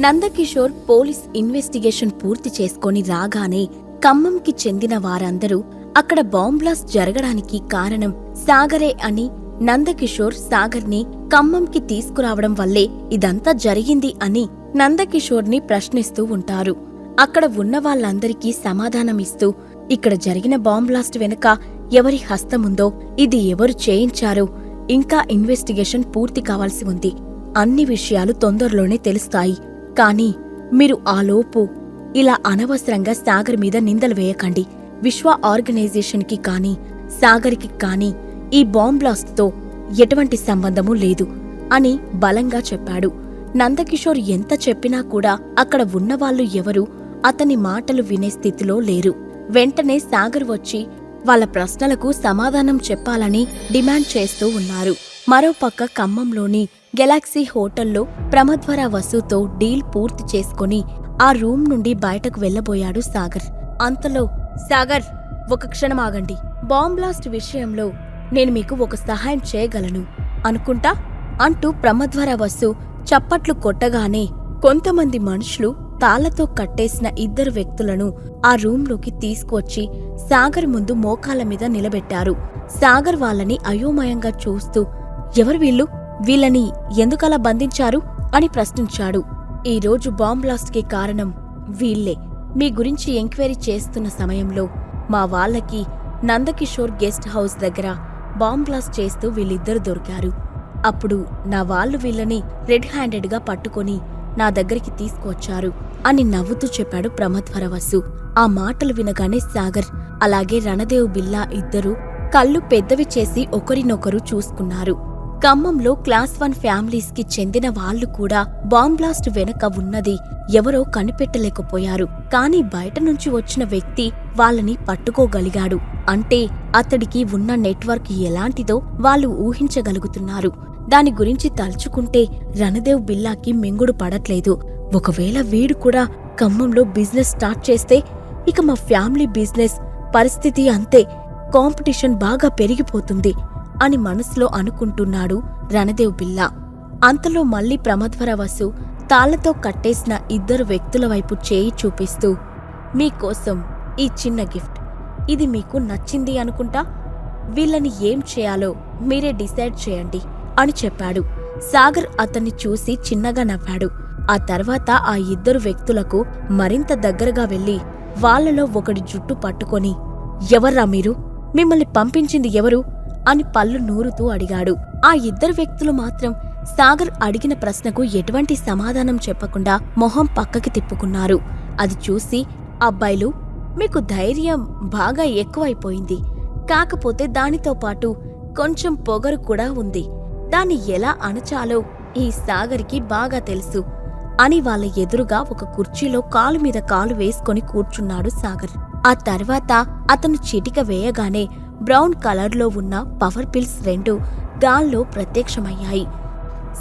Nandakishore police investigation పూర్తి చేసుకొని రాగానే ఖమ్మంకి చెందిన వారందరూ అక్కడ బాంబ్ బ్లాస్ట్ జరగడానికి కారణం సాగరే అని నందకిషోర్ సాగర్ని ఖమ్మంకి తీసుకురావడం వల్లే ఇదంతా జరిగింది అని నందకిషోర్ని ప్రశ్నిస్తూ ఉంటారు. అక్కడ ఉన్న వాళ్ళందరికీ సమాధానమిస్తూ ఇక్కడ జరిగిన బాంబ్ బ్లాస్ట్ వెనుక ఎవరి హస్తముందో, ఇది ఎవరు చేయించారో ఇంకా ఇన్వెస్టిగేషన్ పూర్తి కావాల్సి ఉంది. అన్ని విషయాలు తొందరలోనే తెలుస్తాయి. కానీ మీరు ఆలోపు ఇలా అనవసరంగా సాగర్ మీద నిందలు వేయకండి. విశ్వ ఆర్గనైజేషన్కి కానీ సాగర్కి కానీ ఈ బాంబ్ బ్లాస్ట్తో ఎటువంటి సంబంధమూ లేదు అని బలంగా చెప్పాడు. నందకిషోర్ ఎంత చెప్పినా కూడా అక్కడ ఉన్నవాళ్లు ఎవరూ అతని మాటలు వినే స్థితిలో లేరు. వెంటనే సాగర్ వచ్చి వాళ్ళ ప్రశ్నలకు సమాధానం చెప్పాలని డిమాండ్ చేస్తూ ఉన్నారు. మరోపక్క ఖమ్మంలోని గెలాక్సీ హోటల్లో ప్రమద్వర వసుతో డీల్ పూర్తి చేసుకుని ఆ రూమ్ నుండి బయటకు వెళ్లబోయాడు సాగర్. అంతలో సాగర్, ఒక క్షణం ఆగండి. బాంబ్ బ్లాస్ట్ విషయంలో నేను మీకు ఒక సహాయం చేయగలను అనుకుంటా అంటూ ప్రమద్వర వసు చప్పట్లు కొట్టగానే కొంతమంది మనుషులు తాళ్లతో కట్టేసిన ఇద్దరు వ్యక్తులను ఆ రూంలోకి తీసుకువచ్చి సాగర్ ముందు మోకాళ్ల మీద నిలబెట్టారు. సాగర్ వాళ్ళని అయోమయంగా చూస్తూ, ఎవరు వీళ్ళు? వీళ్ళని ఎందుకలా బంధించారు అని ప్రశ్నించాడు. ఈరోజు బాంబ్ బ్లాస్ట్కి కారణం వీళ్లే. మీ గురించి ఎంక్వైరీ చేస్తున్న సమయంలో మా వాళ్లకి నందకిషోర్ గెస్ట్ హౌస్ దగ్గర బాంబ్ బ్లాస్ట్ చేస్తూ వీళ్ళిద్దరు దొరికారు. అప్పుడు నా వాళ్ళు వీళ్ళని రెడ్ హ్యాండెడ్గా పట్టుకొని నా దగ్గరికి తీసుకువచ్చారు అని నవ్వుతూ చెప్పాడు ప్రమద్వర వసు. ఆ మాటలు వినగానే సాగర్ అలాగే రణదేవ్ బిల్లా ఇద్దరూ కళ్ళు పెద్దవి చేసి ఒకరినొకరు చూసుకున్నారు. ఖమ్మంలో క్లాస్ 1 ఫ్యామిలీస్కి చెందిన వాళ్లు కూడా బాంబ్ బ్లాస్ట్ వెనక ఉన్నది ఎవరో కనిపెట్టలేకపోయారు. కాని బయట నుంచి వచ్చిన వ్యక్తి వాళ్ళని పట్టుకోగలిగాడు. అంటే అతడికి ఉన్న నెట్వర్క్ ఎలాంటిదో వాళ్ళు ఊహించగలుగుతున్నారు. దాని గురించి తలుచుకుంటే రణదేవ్ బిల్లాకి మింగుడు పడట్లేదు. ఒకవేళ వీడు కూడా ఖమ్మంలో బిజినెస్ స్టార్ట్ చేస్తే ఇక మా ఫ్యామిలీ బిజినెస్ పరిస్థితి అంతే, కాంపిటీషన్ బాగా పెరిగిపోతుంది అని మనసులో అనుకుంటున్నాడు రణదేవ్ బిల్లా. అంతలో మళ్లీ ప్రమద్వర వసు తాళ్లతో కట్టేసిన ఇద్దరు వ్యక్తుల వైపు చేయి చూపిస్తూ, మీకోసం ఈ చిన్న గిఫ్ట్, ఇది మీకు నచ్చింది అనుకుంటా. వీళ్ళని ఏం చేయాలో మీరే డిసైడ్ చేయండి అని చెప్పాడు. సాగర్ అతన్ని చూసి చిన్నగా నవ్వాడు. ఆ తర్వాత ఆ ఇద్దరు వ్యక్తులకు మరింత దగ్గరగా వెళ్లి వాళ్లలో ఒకడి జుట్టు పట్టుకొని, ఎవర్రా మీరు? మిమ్మల్ని పంపించింది ఎవరు అని పళ్ళు నూరుతూ అడిగాడు. ఆ ఇద్దరు వ్యక్తులు మాత్రం సాగర్ అడిగిన ప్రశ్నకు ఎటువంటి సమాధానం చెప్పకుండా మొహం పక్కకి తిప్పుకున్నారు. అది చూసి, అబ్బాయిలు, మీకు ధైర్యం బాగా ఎక్కువైపోయింది. కాకపోతే దానితో పాటు కొంచెం పొగరు కూడా ఉంది. దాన్ని ఎలా అణచాలో ఈ సాగర్కి బాగా తెలుసు అని వాళ్ళ ఎదురుగా ఒక కుర్చీలో కాలు మీద కాలు వేసుకొని కూర్చున్నాడు సాగర్. ఆ తర్వాత అతను చిటిక వేయగానే బ్రౌన్ కలర్లో ఉన్న పవర్ పిల్స్ 2 గాల్లో ప్రత్యక్షమయ్యాయి.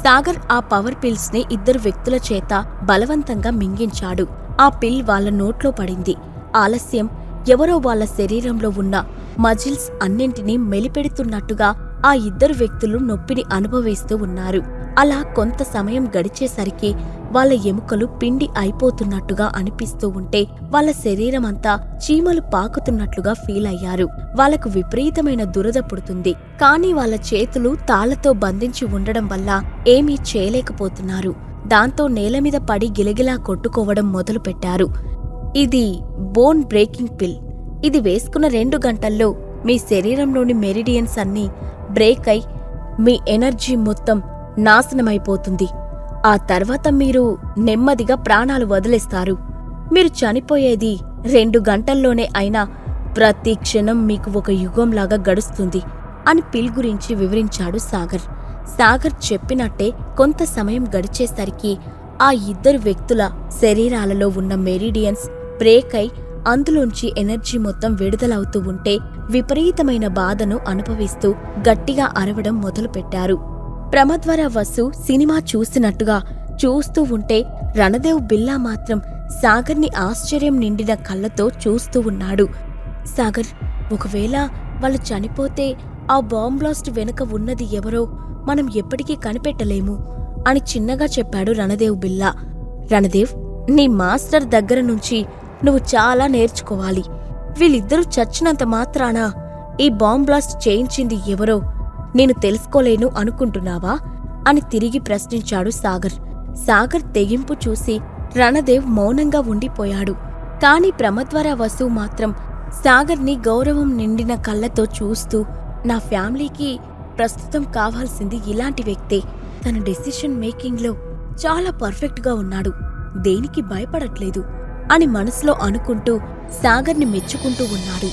సాగర్ ఆ పవర్ పిల్స్ ని ఇద్దరు వ్యక్తుల చేత బలవంతంగా మింగించాడు. ఆ పిల్ వాళ్ళ నోట్లో పడింది. ఆలస్యం ఎవరో వాళ్ళ శరీరంలో ఉన్న మజిల్స్ అన్నింటినీ మెలిపెడుతున్నట్టుగా ఆ ఇద్దరు వ్యక్తులు నొప్పిని అనుభవిస్తూ ఉన్నారు. అలా కొంత సమయం గడిచేసరికి వాళ్ళ ఎముకలు పిండి అయిపోతున్నట్టుగా అనిపిస్తూ ఉంటే వాళ్ళ శరీరమంతా చీమలు పాకుతున్నట్లుగా ఫీల్ అయ్యారు. వాళ్లకు విపరీతమైన దురద పుడుతుంది. కానీ వాళ్ళ చేతులు తాళ్లతో బంధించి ఉండడం వల్ల ఏమీ చేయలేకపోతున్నారు. దాంతో నేలమీద పడి గిలగిలా కొట్టుకోవడం మొదలుపెట్టారు. ఇది బోన్ బ్రేకింగ్ పిల్. ఇది వేసుకున్న 2 గంటల్లో మీ శరీరంలోని మెరిడియన్స్ అన్నీ బ్రేక్ అయి మీ ఎనర్జీ మొత్తం నాశనమైపోతుంది. ఆ తర్వాత మీరు నెమ్మదిగా ప్రాణాలు వదిలేస్తారు. మీరు చనిపోయేది 2 గంటల్లోనే అయినా ప్రతి క్షణం మీకు ఒక యుగంలాగా గడుస్తుంది అని పిల్ గురించి వివరించాడు సాగర్. సాగర్ చెప్పినట్టే కొంత సమయం గడిచేసరికి ఆ ఇద్దరు వ్యక్తుల శరీరాలలో ఉన్న మెరిడియన్స్ బ్రేక్ అయి అందులోంచి ఎనర్జీ మొత్తం విడుదలవుతూ ఉంటే విపరీతమైన బాధను అనుభవిస్తూ గట్టిగా అరవడం మొదలుపెట్టారు. ప్రమద్వర వసు సినిమా చూసినట్టుగా చూస్తూ ఉంటే రణదేవ్ బిల్లా మాత్రం సాగర్ని ఆశ్చర్యం నిండిన కళ్ళతో చూస్తూ ఉన్నాడు. సాగర్, ఒకవేళ వాళ్ళు చనిపోతే ఆ బాంబ్ బ్లాస్ట్ వెనుక ఉన్నది ఎవరో మనం ఎప్పటికీ కనిపెట్టలేము అని చిన్నగా చెప్పాడు రణదేవ్ బిల్లా. రణదేవ్, నీ మాస్టర్ దగ్గర నుంచి నువ్వు చాలా నేర్చుకోవాలి. వీళ్ళిద్దరూ చచ్చినంత మాత్రాన ఈ బాంబ్ బ్లాస్ట్ చేయించింది ఎవరో నేను తెలుసుకోలేను అనుకుంటున్నావా అని తిరిగి ప్రశ్నించాడు సాగర్. సాగర్ తెగింపు చూసి రణదేవ్ మౌనంగా ఉండిపోయాడు. కాని ప్రమద్వర వసు మాత్రం సాగర్ని గౌరవం నిండిన కళ్ళతో చూస్తూ, నా ఫ్యామిలీకి ప్రస్తుతం కావాల్సింది ఇలాంటి వ్యక్తే. తన డెసిషన్ మేకింగ్లో చాలా పర్ఫెక్ట్గా ఉన్నాడు, దేనికి భయపడట్లేదు అని మనసులో అనుకుంటూ సాగర్ని మెచ్చుకుంటూ ఉన్నాడు.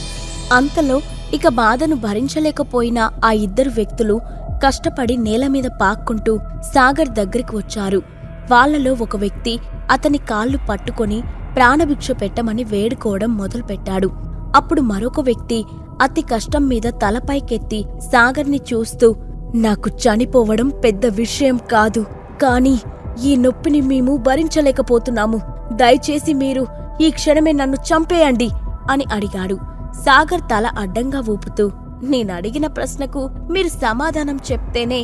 అంతలో ఇక బాధను భరించలేకపోయిన ఆ ఇద్దరు వ్యక్తులు కష్టపడి నేలమీద పాక్కుంటూ సాగర్ దగ్గరికి వచ్చారు. వాళ్లలో ఒక వ్యక్తి అతని కాళ్ళు పట్టుకొని ప్రాణభిక్ష పెట్టమని వేడుకోవడం మొదలుపెట్టాడు. అప్పుడు మరొక వ్యక్తి అతి కష్టం మీద తలపైకెత్తి సాగర్ని చూస్తూ, నాకు చనిపోవడం పెద్ద విషయం కాదు, కానీ ఈ నొప్పిని మేము భరించలేకపోతున్నాము. దయచేసి మీరు ఈ క్షణమే నన్ను చంపేయండి అని అడిగాడు. సాగర్ తల అడ్డంగా ఊపుతూ, నేనడిగిన ప్రశ్నకు మీరు సమాధానం చెప్తేనే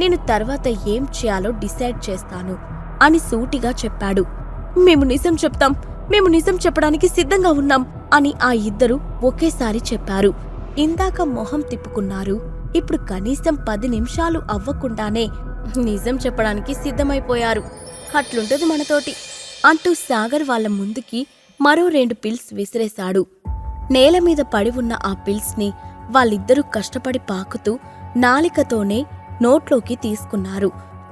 నేను తర్వాత ఏం చేయాలో డిసైడ్ చేస్తాను అని సూటిగా చెప్పాడు. మేము నిజం చెప్తాం, మేము నిజం చెప్పడానికి సిద్ధంగా ఉన్నాం అని ఆ ఇద్దరు ఒకేసారి చెప్పారు. ఇందాక మొహం తిప్పుకున్నారు, ఇప్పుడు కనీసం 10 నిమిషాలు అవ్వకుండానే నిజం చెప్పడానికి సిద్ధమైపోయారు. అట్లుంటది మనతోటి అంటూ సాగర్ వాళ్ల ముందుకి మరో 2 పిల్స్ విసిరేశాడు. నేలమీద పడి ఉన్న ఆ పిల్స్ని వాళ్ళిద్దరూ కష్టపడి పాకుతూ నాలికతోనే నోట్లోకి తీసుకున్నారు.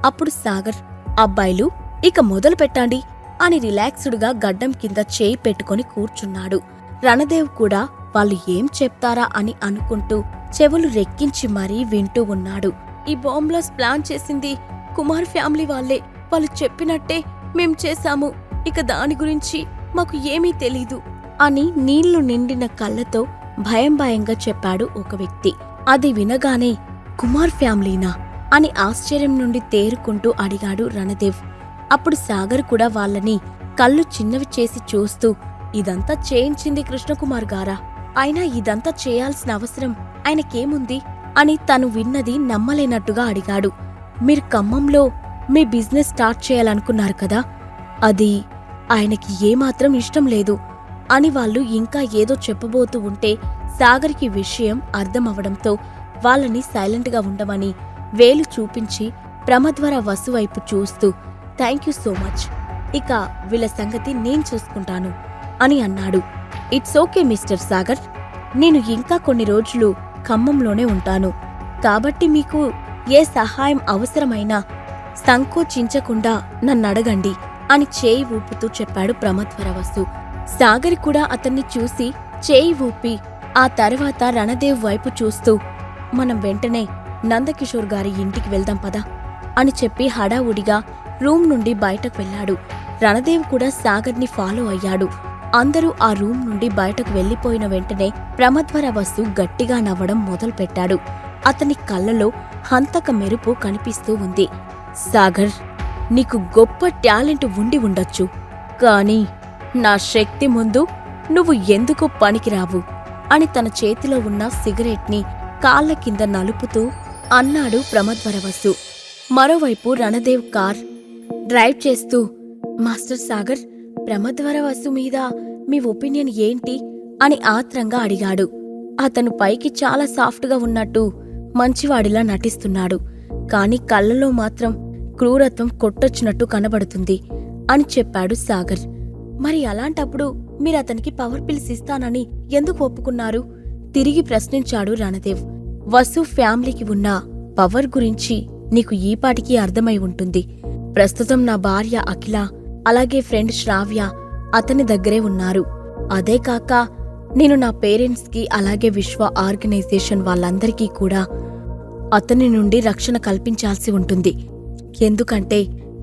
అప్పుడు సాగర్, అబ్బాయిలు ఇక మొదలు పెట్టండి అని రిలాక్స్డ్గా గడ్డం కింద చేయి పెట్టుకుని కూర్చున్నాడు. రణదేవ్ కూడా వాళ్ళు ఏం చెప్తారా అని అనుకుంటూ చెవులు రెక్కించి మరీ వింటూ ఉన్నాడు. ఈ బాంబ్లాస్ ప్లాన్ చేసింది కుమార్ ఫ్యామిలీ వాళ్లే, వాళ్ళు చెప్పినట్టే మేం చేశాము, ఇక దాని గురించి మాకు ఏమీ తెలీదు అని నీళ్లు నిండిన కళ్ళతో భయంగా చెప్పాడు ఒక వ్యక్తి. అది వినగానే కుమార్ ఫ్యామిలీనా అని ఆశ్చర్యం నుండి తేరుకుంటూ అడిగాడు రణదేవ్. అప్పుడు సాగర్ కూడా వాళ్ళని కళ్ళు చిన్నవి చేసి చూస్తూ, ఇదంతా చేయించింది కృష్ణకుమార్ గారా? అయినా ఇదంతా చేయాల్సిన అవసరం ఆయనకేముంది అని తను విన్నది నమ్మలేనట్టుగా అడిగాడు. మీరు ఖమ్మంలో మీ బిజినెస్ స్టార్ట్ చేయాలనుకున్నారు కదా, అది ఆయనకి ఏమాత్రం ఇష్టం లేదు అని వాళ్ళు ఇంకా ఏదో చెప్పబోతూ ఉంటే సాగర్కి విషయం అర్థమవడంతో వాళ్ళని సైలెంట్గా ఉండమని వేలు చూపించి ప్రమద్వర వసు వైపు చూస్తూ, థ్యాంక్యూ సో మచ్, ఇక వీళ్ళ సంగతి నేను చూసుకుంటాను అని అన్నాడు. ఇట్స్ ఓకే మిస్టర్ సాగర్, నేను ఇంకా కొన్ని రోజులు ఖమ్మంలోనే ఉంటాను, కాబట్టి మీకు ఏ సహాయం అవసరమైనా సంకోచించకుండా నన్నడగండి అని చేయి ఊపుతూ చెప్పాడు ప్రమద్వర వసు. సాగర్ కూడా అతన్ని చూసి చేయి ఊపి ఆ తర్వాత రణదేవ్ వైపు చూస్తూ, మనం వెంటనే నందకిషోర్ గారి ఇంటికి వెళ్దాం పదా అని చెప్పి హడావుడిగా రూమ్ నుండి బయటకు వెళ్లాడు. రణదేవ్ కూడా సాగర్ని ఫాలో అయ్యాడు. అందరూ ఆ రూమ్ నుండి బయటకు వెళ్లిపోయిన వెంటనే ప్రమద్వర వసు గట్టిగా నవ్వడం మొదలుపెట్టాడు. అతని కళ్ళలో హంతక మెరుపు కనిపిస్తూ ఉంది. సాగర్, నీకు గొప్ప టాలెంట్ ఉండి ఉండొచ్చు, కానీ నా శక్తి ముందు నువ్వు ఎందుకు పనికిరావు అని తన చేతిలో ఉన్న సిగరెట్ని కాళ్ల కింద నలుపుతూ అన్నాడు ప్రమద్వర వసు. మరోవైపు రణదేవ్ కార్ డ్రైవ్ చేస్తూ, మాస్టర్ సాగర్, ప్రమద్వర వసు మీద మీ ఒపీనియన్ ఏంటి అని ఆత్రంగా అడిగాడు. అతను పైకి చాలా సాఫ్ట్గా ఉన్నట్టు మంచివాడిలా నటిస్తున్నాడు, కాని కళ్ళలో మాత్రం క్రూరత్వం కొట్టొచ్చినట్టు కనబడుతుంది అని చెప్పాడు సాగర్. మరి అలాంటప్పుడు మీరతనికి పవర్ పిల్స్ ఇస్తానని ఎందుకు ఒప్పుకున్నారు? తిరిగి ప్రశ్నించాడు రణదేవ్. వసు ఫ్యామిలీకి ఉన్న పవర్ గురించి నీకు ఈపాటికి అర్థమై ఉంటుంది. ప్రస్తుతం నా భార్య అఖిల, అలాగే ఫ్రెండ్ శ్రావ్య అతని దగ్గరే ఉన్నారు. అదే కాక నేను నా పేరెంట్స్కి అలాగే విశ్వ ఆర్గనైజేషన్ వాళ్ళందరికీ కూడా అతని నుండి రక్షణ కల్పించాల్సి ఉంటుంది. ఎందుకంటే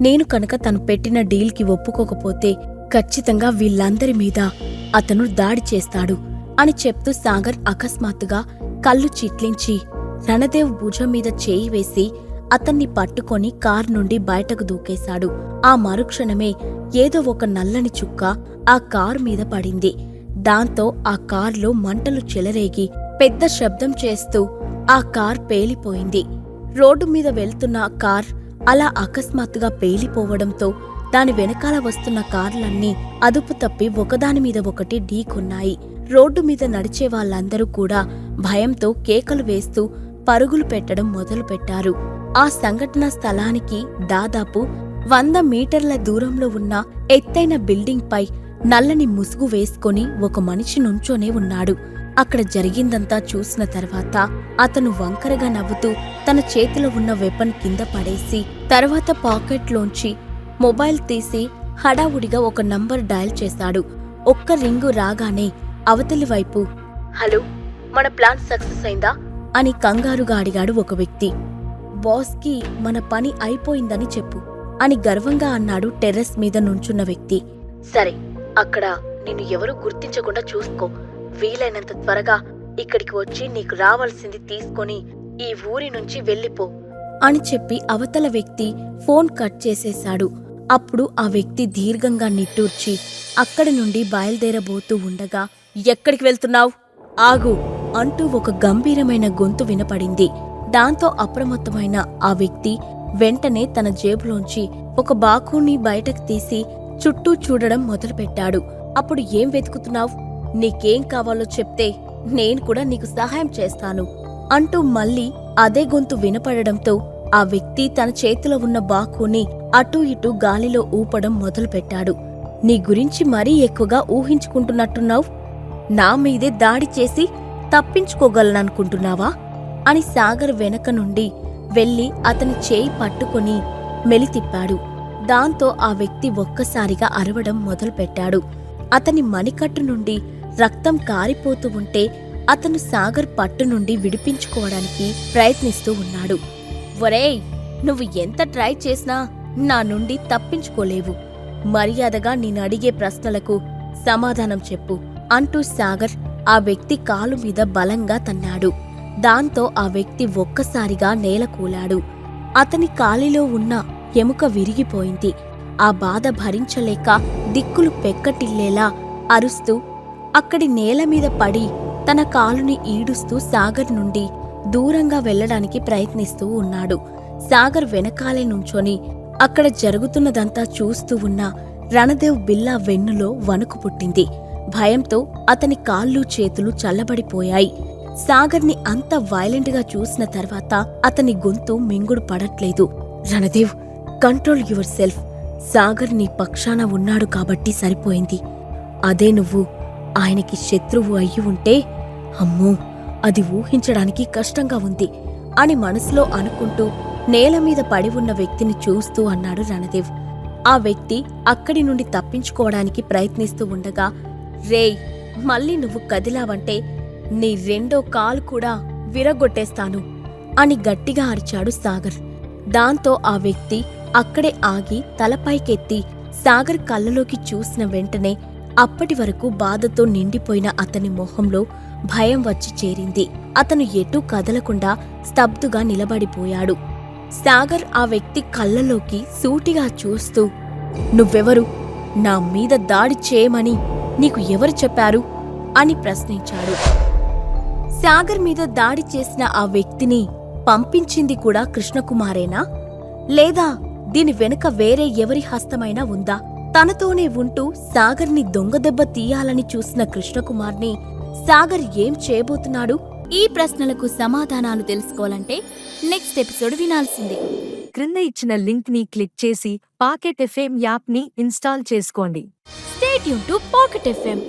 నేను కనుక తను పెట్టిన డీల్కి ఒప్పుకోకపోతే ఖచ్చితంగా వీళ్ళందరి మీద అతను దాడి చేస్తాడు అని చెప్తూ సాగర్ అకస్మాత్తుగా కళ్ళు చిట్లించి రణదేవ్ భుజం మీద చేయి వేసి అతన్ని పట్టుకొని కార్ నుండి బయటకు దూకేశాడు. ఆ మరుక్షణమే ఏదో ఒక నల్లని చుక్క ఆ కార్ మీద పడింది. దాంతో ఆ కార్లో మంటలు చెలరేగి పెద్ద శబ్దం చేస్తూ ఆ కార్ పేలిపోయింది. రోడ్డు మీద వెళ్తున్న కార్ అలా అకస్మాత్తుగా పేలిపోవడంతో దాని వెనకాల వస్తున్న కార్లన్నీ అదుపు తప్పి ఒకదాని మీద ఒకటి ఢీకొన్నాయి. రోడ్డు మీద నడిచే వాళ్ళందరూ కూడా భయంతో కేకలు వేస్తూ పరుగులు పెట్టడం మొదలుపెట్టారు. ఆ సంఘటన స్థలానికి దాదాపు 100 మీటర్ల దూరంలో ఉన్న ఎత్తైన బిల్డింగ్ పై నల్లని ముసుగు వేసుకొని ఒక మనిషి నుంచోనే ఉన్నాడు. అక్కడ జరిగిందంతా చూసిన తర్వాత అతను వంకరగా నవ్వుతూ తన చేతిలో ఉన్న వెపన్ కింద పడేసి తర్వాత పాకెట్లోంచి మొబైల్ తీసి హడావుడిగా ఒక నంబర్ డయల్ చేశాడు. ఒక్క రింగు రాగానే అవతలి వైపు హలో, మన ప్లాన్ సక్సెస్ అయిందా అని కంగారుగా అడిగాడు ఒక వ్యక్తి. బాస్కి మన పని అయిపోయిందని చెప్పు అని గర్వంగా అన్నాడు టెర్రస్ మీద నుంచున్న వ్యక్తి. సరే, అక్కడ నిన్ను ఎవరూ గుర్తించకుండా చూసుకో. వీలైనంత త్వరగా ఇక్కడికి వచ్చి నీకు రావాల్సింది తీసుకొని ఈ ఊరి నుంచి వెళ్ళిపో అని చెప్పి అవతల వ్యక్తి ఫోన్ కట్ చేసేశాడు. అప్పుడు ఆ వ్యక్తి దీర్ఘంగా నిట్టూర్చి అక్కడి నుండి బయలుదేరబోతూ ఉండగా, ఎక్కడికి వెళ్తున్నావ్? ఆగు అంటూ ఒక గంభీరమైన గొంతు వినపడింది. దాంతో అప్రమత్తమైన ఆ వ్యక్తి వెంటనే తన జేబులోంచి ఒక బాకుని బయటకు తీసి చుట్టూ చూడడం మొదలుపెట్టాడు. అప్పుడు ఏం వెతుకుతున్నావ్? నీకేం కావాలో చెప్తే నేను కూడా నీకు సహాయం చేస్తాను అంటూ మళ్ళీ అదే గొంతు వినపడడంతో ఆ వ్యక్తి తన చేతిలో ఉన్న బాకుని అటూ ఇటూ గాలిలో ఊపడం మొదలుపెట్టాడు. నీ గురించి మరీ ఎక్కువగా ఊహించుకుంటున్నట్టున్నావ్. నా మీదే దాడి చేసి తప్పించుకోగలననుకుంటున్నావా అని సాగర్ వెనక నుండి వెళ్లి అతని చేయి పట్టుకుని మెలితిప్పాడు. దాంతో ఆ వ్యక్తి ఒక్కసారిగా అరవడం మొదలుపెట్టాడు. అతని మణికట్టు నుండి రక్తం కారిపోతూ ఉంటే అతను సాగర్ పట్టు నుండి విడిపించుకోవడానికి ప్రయత్నిస్తూ ఉన్నాడు. ఒరేయ్, నువ్వు ఎంత ట్రై చేసినా నా నుండి తప్పించుకోలేవు. మర్యాదగా నేనడిగే ప్రశ్నలకు సమాధానం చెప్పు అంటూ సాగర్ ఆ వ్యక్తి కాలు మీద బలంగా తన్నాడు. దాంతో ఆ వ్యక్తి ఒక్కసారిగా నేలకూలాడు. అతని కాలిలో ఉన్న ఎముక విరిగిపోయింది. ఆ బాధ భరించలేక దిక్కులు పెక్కటిల్లేలా అరుస్తూ అక్కడి నేల మీద పడి తన కాలుని ఈడుస్తూ సాగర్ నుండి దూరంగా వెళ్లడానికి ప్రయత్నిస్తూ ఉన్నాడు. సాగర్ వెనకాలే నుంచొని అక్కడ జరుగుతున్నదంతా చూస్తూ ఉన్న రణదేవ్ బిల్లా వెన్నులో వణుకు పుట్టింది. భయంతో అతని కాళ్ళు చేతులు చల్లబడిపోయాయి. సాగర్ని అంత వైలెంట్గా చూసిన తర్వాత అతని గొంతు మింగుడు పడట్లేదు. Ranadev, control yourself. Sagar నీ పక్షాన ఉన్నాడు కాబట్టి సరిపోయింది. అదే నువ్వు ఆయనకి శత్రువు అయ్యి ఉంటే అమ్మో, అది ఊహించడానికి కష్టంగా ఉంది అని మనసులో అనుకుంటూ నేల మీద పడి ఉన్న వ్యక్తిని చూస్తూ అన్నాడు రణదేవ్. ఆ వ్యక్తి అక్కడి నుండి తప్పించుకోవడానికి ప్రయత్నిస్తూ ఉండగా, రేయ్, మళ్ళీ నువ్వు కదిలావంటే నీ రెండో కాలు కూడా విరగొట్టేస్తాను అని గట్టిగా అరిచాడు సాగర్. దాంతో ఆ వ్యక్తి అక్కడే ఆగి తలపైకెత్తి సాగర్ కళ్ళలోకి చూసిన వెంటనే అప్పటి వరకు బాధతో నిండిపోయిన అతని మొహంలో భయం వచ్చి చేరింది. అతను ఎటూ కదలకుండా స్తబ్దుగా నిలబడిపోయాడు. సాగర్ ఆ వ్యక్తి కళ్ళలోకి సూటిగా చూస్తూ, నువ్వెవరు? నా మీద దాడి చేయమని నీకు ఎవరు చెప్పారు అని ప్రశ్నించాడు. సాగర్ మీద దాడి చేసిన ఆ వ్యక్తిని పంపించింది కూడా కృష్ణకుమారేనా? లేదా దీని వెనుక వేరే ఎవరి హస్తమైనా ఉందా? తనతోనే ఉంటూ సాగర్ని దొంగదెబ్బ తీయాలని చూసిన కృష్ణకుమార్ని సాగర్ ఏం చేయబోతున్నాడు? ఈ ప్రశ్నలకు సమాధానాలు తెలుసుకోవాలంటే నెక్స్ట్ ఎపిసోడ్ వినాల్సిందే. క్రింద ఇచ్చిన లింక్ ని క్లిక్ చేసి పాకెట్ ఎఫ్ఎం యాప్ ని ఇన్స్టాల్ చేసుకోండి. Stay tune to pocket FM.